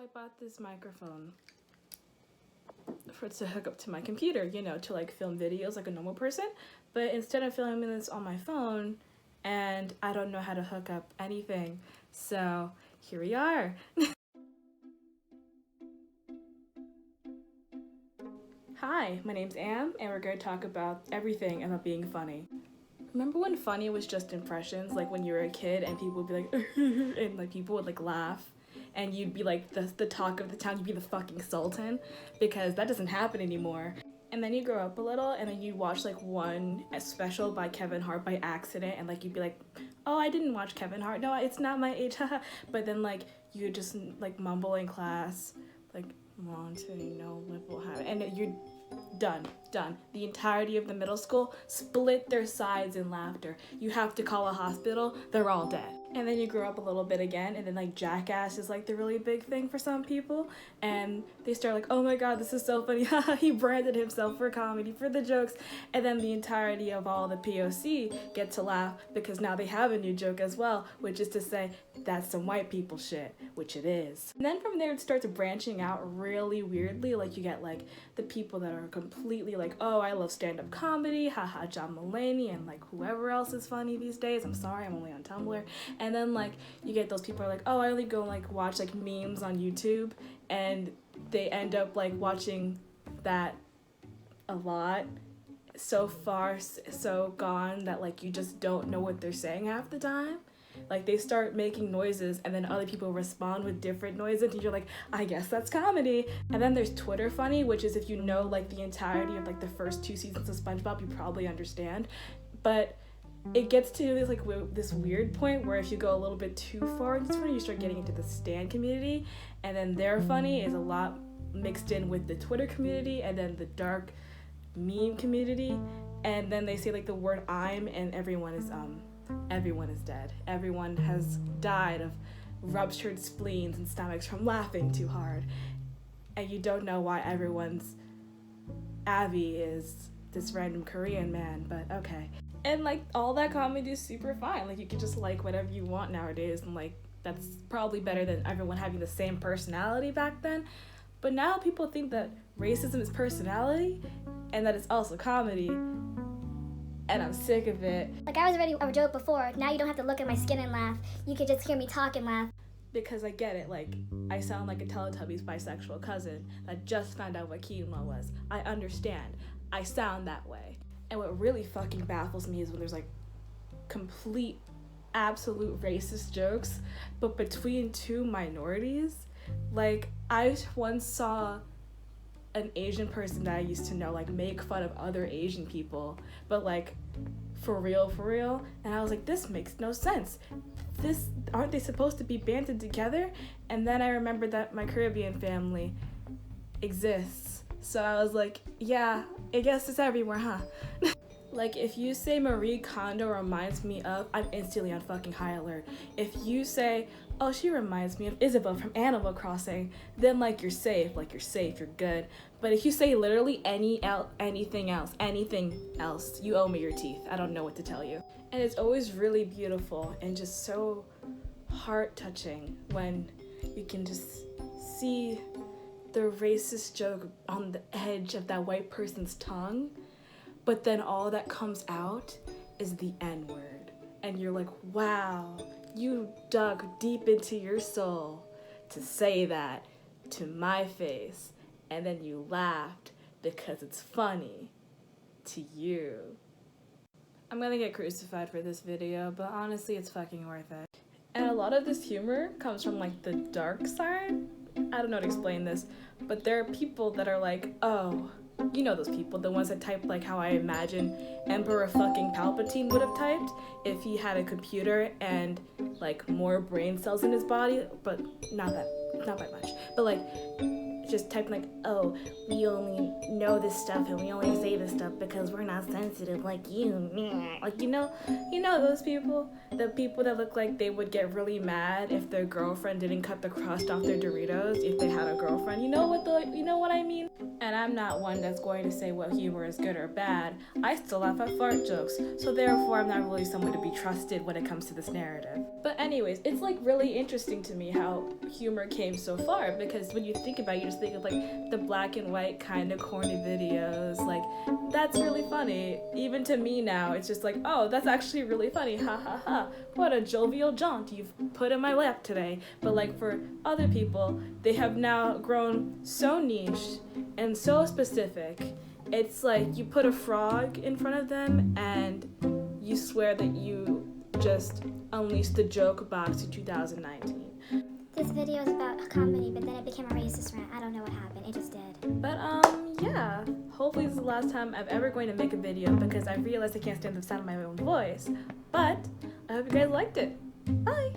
I bought this microphone to hook up to my computer, you know, to like film videos like a normal person. But instead of filming this on my phone, and I don't know how to hook up anything. So here we are. Hi, my name's Am, and we're going to talk about everything about being funny. Remember when funny was just impressions, like when you were a kid and people would be like, and like people would like laugh, and you'd be like the talk of the town, you'd be the fucking sultan, because that doesn't happen anymore. And then you grow up a little, and then you watch like one special by Kevin Hart by accident, and like you'd be like, oh, I didn't watch Kevin Hart, no, it's not my age, but then like you just like mumble in class, like, want to know what will happen, and you're done. The entirety of the middle school split their sides in laughter. You have to call a hospital, they're all dead. And then you grow up a little bit again, and then like Jackass is like the really big thing for some people, and they start like, oh my god, this is so funny, he branded himself for comedy, for the jokes, and then the entirety of all the POC get to laugh because now they have a new joke as well, which is to say, that's some white people shit, which it is. And then from there it starts branching out really weirdly, like you get like the people that are completely like, oh, I love stand-up comedy, haha, John Mulaney, and like whoever else is funny these days, I'm sorry, I'm only on Tumblr. And then like you get those people are like, oh, I only go like watch like memes on YouTube, and they end up like watching that a lot, so far so gone that like you just don't know what they're saying half the time. Like they start making noises and then other people respond with different noises and you're like, I guess that's comedy. And then there's Twitter funny, which is if you know like the entirety of like the first 2 seasons of SpongeBob, you probably understand. But it gets to this weird point where if you go a little bit too far into Twitter, you start getting into the stan community, and then their funny is a lot mixed in with the Twitter community and then the dark meme community, and then they say like the word I'm and everyone is dead. Everyone has died of ruptured spleens and stomachs from laughing too hard, and you don't know why everyone's Avi is this random Korean man, but okay. And like all that comedy is super fine. Like you can just like whatever you want nowadays, and like that's probably better than everyone having the same personality back then. But now people think that racism is personality and that it's also comedy, and I'm sick of it. Like I was already a joke before, now you don't have to look at my skin and laugh. You could just hear me talk and laugh. Because I get it, like, I sound like a Teletubbies bisexual cousin that just found out what quinoa was. I understand. I sound that way. And what really fucking baffles me is when there's like complete, absolute racist jokes, but between two minorities. Like, I once saw an Asian person that I used to know like make fun of other Asian people, but like for real, and I was like, this makes no sense. This, aren't they supposed to be banded together? And then I remembered that my Caribbean family exists, so I was like, yeah, I guess it's everywhere, huh? Like, if you say Marie Kondo reminds me of, I'm instantly on fucking high alert. If you say, oh, she reminds me of Isabel from Animal Crossing, then like you're safe, you're good. But if you say literally anything else, you owe me your teeth. I don't know what to tell you. And it's always really beautiful and just so heart-touching when you can just see the racist joke on the edge of that white person's tongue, but then all that comes out is the N-word. And you're like, wow, you dug deep into your soul to say that to my face, and then you laughed because it's funny to you. I'm gonna get crucified for this video, but honestly, it's fucking worth it. And a lot of this humor comes from like the dark side. I don't know how to explain this, but there are people that are like, oh, you know those people, the ones that type like how I imagine Emperor fucking Palpatine would have typed if he had a computer and like more brain cells in his body, but not by much. But like just typing like, oh, we only know this stuff and we only say this stuff because we're not sensitive like you. Like, you know those people? The people that look like they would get really mad if their girlfriend didn't cut the crust off their Doritos if they had a girlfriend. You know what I mean? And I'm not one that's going to say what humor is good or bad. I still laugh at fart jokes, so therefore I'm not really someone to be trusted when it comes to this narrative. But anyways, it's like really interesting to me how humor came so far, because when you think about it, you just think of like the black and white kind of corny videos. Like, that's really funny. Even to me now, it's just like, oh, that's actually really funny. Ha ha ha. What a jovial jaunt you've put in my lap today. But like for other people, they have now grown so niche and so specific. It's like you put a frog in front of them and you swear that you just unleashed the joke box in 2019. This video is about a comedy, but then it became a racist rant. I don't know what happened. It just did. But yeah. Hopefully this is the last time I'm ever going to make a video because I realized I can't stand the sound of my own voice. But I hope you guys liked it. Bye!